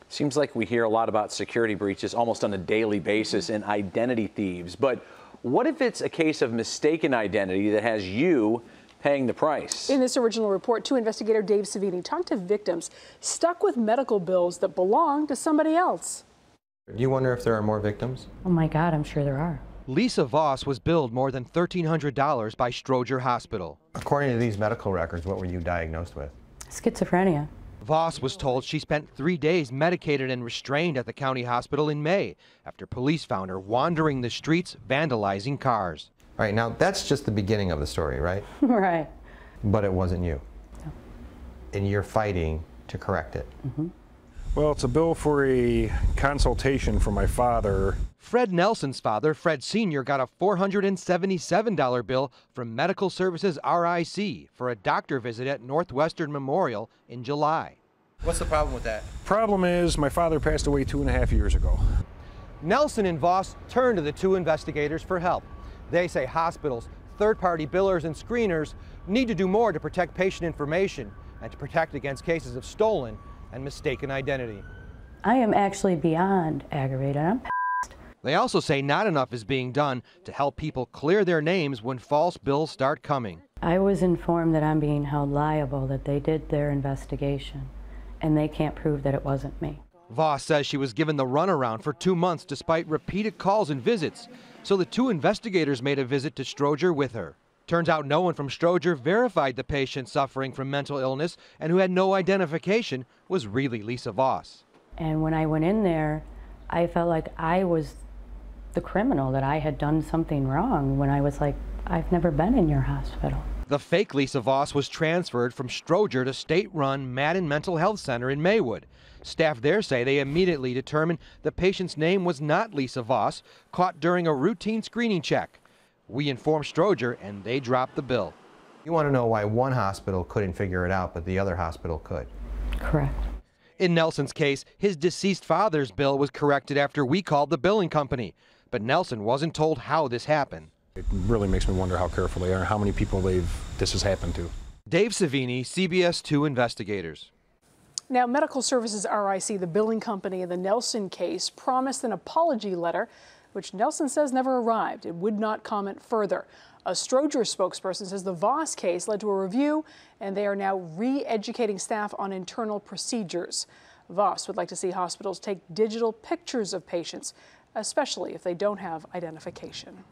Seems like we hear a lot about security breaches almost on a daily basis and identity thieves. But what if it's a case of mistaken identity that has you paying the price? In this original report, investigator Dave Savini talked to victims stuck with medical bills that belong to somebody else. Do you wonder if there are more victims? Oh my God, I'm sure there are. Lisa Voss was billed more than $1,300 by Stroger Hospital. According to these medical records, what were you diagnosed with? Schizophrenia. Voss was told she spent 3 days medicated and restrained at the county hospital in May after police found her wandering the streets, vandalizing cars. All right, now that's just the beginning of the story, right? Right. But it wasn't you. No. And you're fighting to correct it. Mm-hmm. Well, it's a bill for a consultation for my father. Fred Nelson's father, Fred Sr., got a $477 bill from Medical Services RIC for a doctor visit at Northwestern Memorial in July. What's the problem with that? Problem is, my father passed away 2.5 years ago. Nelson and Voss turned to the two investigators for help. They say hospitals, third-party billers, and screeners need to do more to protect patient information and to protect against cases of stolen and mistaken identity. I am actually beyond aggravated. I'm They also say not enough is being done to help people clear their names when false bills start coming. I was informed that I'm being held liable, that they did their investigation, and they can't prove that it wasn't me. Voss says she was given the runaround for 2 months despite repeated calls and visits, so the two investigators made a visit to Stroger with her. Turns out no one from Stroger verified the patient suffering from mental illness and who had no identification was really Lisa Voss. And when I went in there, I felt like I was the criminal, that I had done something wrong, when I was like, I've never been in your hospital. The fake Lisa Voss was transferred from Stroger to state-run Madden Mental Health Center in Maywood. Staff there say they immediately determined the patient's name was not Lisa Voss, caught during a routine screening check. We informed Stroger and they dropped the bill. You want to know why one hospital couldn't figure it out, but the other hospital could? Correct. In Nelson's case, his deceased father's bill was corrected after we called the billing company. But Nelson wasn't told how this happened. It really makes me wonder how careful they are and how many people this has happened to. Dave Savini, CBS 2 Investigators. Now, Medical Services RIC, the billing company in the Nelson case, promised an apology letter, which Nelson says never arrived. It would not comment further. A Stroger spokesperson says the Voss case led to a review, and they are now re-educating staff on internal procedures. Voss would like to see hospitals take digital pictures of patients, especially if they don't have identification.